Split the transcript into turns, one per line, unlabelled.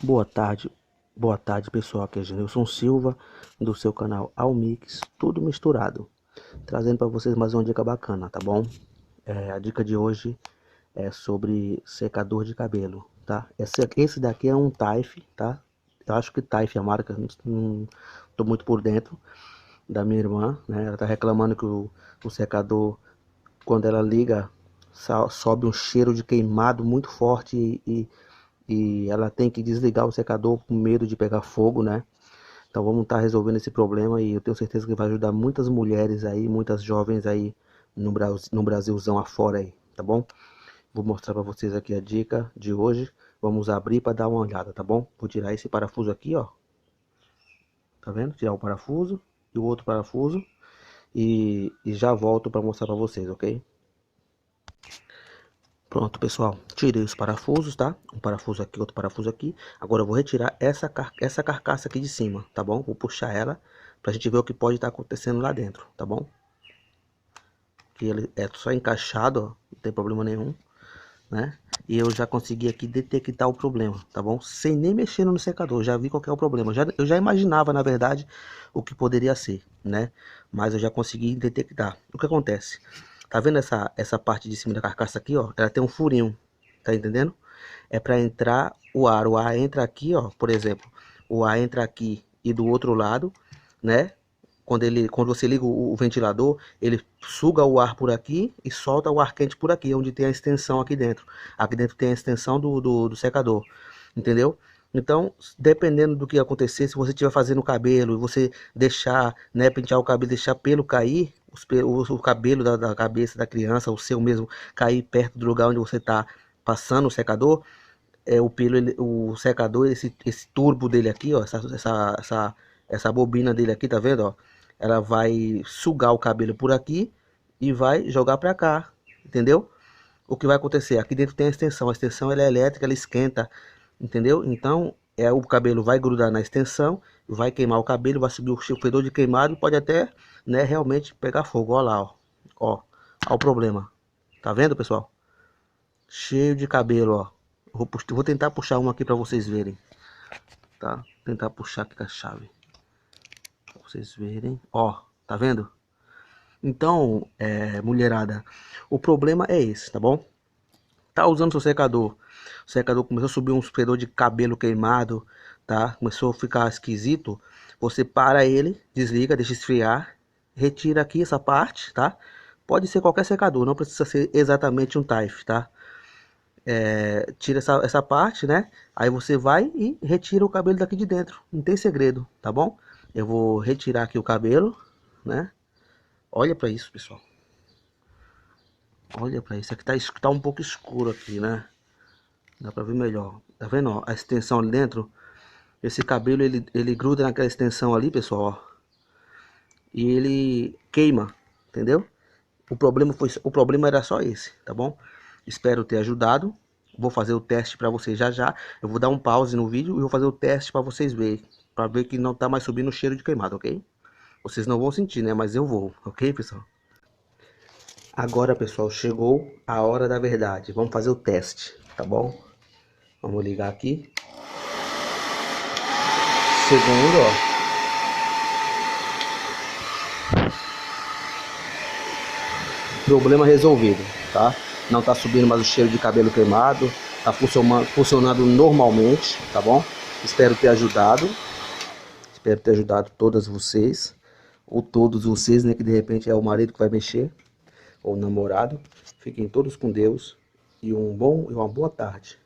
Boa tarde pessoal, aqui é Genilson Silva do seu canal Almix, tudo misturado, trazendo para vocês mais uma dica bacana, tá bom? A dica de hoje é sobre secador de cabelo, tá? Esse daqui é um Taif, tá? Eu acho que Taif é a marca, não tô muito por dentro, da minha irmã, né? Ela tá reclamando que o secador, quando ela liga, sobe um cheiro de queimado muito forte e ela tem que desligar o secador com medo de pegar fogo, né? Então vamos estar resolvendo esse problema e eu tenho certeza que vai ajudar muitas mulheres aí, muitas jovens aí no Brasilzão afora aí, tá bom? Vou mostrar para vocês aqui a dica de hoje. Vamos abrir para dar uma olhada, tá bom? Vou tirar esse parafuso aqui, ó. Tá vendo? Tirar o parafuso e o outro parafuso e já volto para mostrar para vocês, ok? Pronto, pessoal, tirei os parafusos, tá? Um parafuso aqui, outro parafuso aqui. Agora eu vou retirar essa carcaça aqui de cima, tá bom? Vou puxar ela pra gente ver o que pode estar acontecendo lá dentro, tá bom? Que ele é só encaixado, ó, não tem problema nenhum, né? E eu já consegui aqui detectar o problema, tá bom? Sem nem mexer no secador, já vi qual que é o problema. Eu já imaginava, na verdade, o que poderia ser, né? Mas eu já consegui detectar. O que acontece? Tá vendo essa parte de cima da carcaça aqui, ó? Ela tem um furinho, tá entendendo? É para entrar o ar entra aqui, ó, por exemplo, o ar entra aqui e do outro lado, né? Quando você liga o ventilador, ele suga o ar por aqui e solta o ar quente por aqui, onde tem a extensão aqui dentro. Aqui dentro tem a extensão do secador, entendeu? Então, dependendo do que acontecer, se você estiver fazendo o cabelo e você deixar, né, pentear o cabelo, deixar pelo cair, o cabelo da cabeça da criança, o seu mesmo, cair perto do lugar onde você está passando o secador, o pelo, o secador, esse turbo dele aqui, ó, essa bobina dele aqui, tá vendo, ó? Ela vai sugar o cabelo por aqui e vai jogar para cá, entendeu? O que vai acontecer? Aqui dentro tem a extensão ela é elétrica, ela esquenta, entendeu? Então, o cabelo vai grudar na extensão, vai queimar o cabelo, vai subir o fedor de queimado e pode até, né, realmente pegar fogo. Ó lá, ó. Ó, ó o problema. Tá vendo, pessoal? Cheio de cabelo, ó. Vou tentar puxar uma aqui para vocês verem, tá? Vou tentar puxar aqui com a chave, pra vocês verem. Ó, tá vendo? Então, mulherada, o problema é esse, tá bom? Tá usando seu secador, o secador começou a subir um fedor de cabelo queimado, tá? Começou a ficar esquisito. Você para ele, desliga, deixa esfriar, retira aqui essa parte, tá? Pode ser qualquer secador, não precisa ser exatamente um Taif, tá? Tira essa parte, né? Aí você vai e retira o cabelo daqui de dentro. Não tem segredo, tá bom? Eu vou retirar aqui o cabelo, né? Olha pra isso, pessoal. Olha pra isso. Aqui tá um pouco escuro aqui, né? Dá pra ver melhor. Tá vendo, ó? A extensão ali dentro. Esse cabelo, ele gruda naquela extensão ali, pessoal, ó. E ele queima, entendeu? O problema era só esse, tá bom? Espero ter ajudado. Vou fazer o teste para vocês já já. Eu vou dar um pause no vídeo e vou fazer o teste para vocês verem, para ver que não tá mais subindo o cheiro de queimado, ok? Vocês não vão sentir, né? Mas eu vou, ok, pessoal? Agora, pessoal, chegou a hora da verdade. Vamos fazer o teste, tá bom? Vamos ligar aqui. Segundo, ó. Problema resolvido, tá? Não tá subindo mais o cheiro de cabelo queimado. Tá funcionando normalmente, tá bom? Espero ter ajudado. Espero ter ajudado todas vocês. Ou todos vocês, né? Que de repente é o marido que vai mexer. Ou o namorado. Fiquem todos com Deus. E uma boa tarde.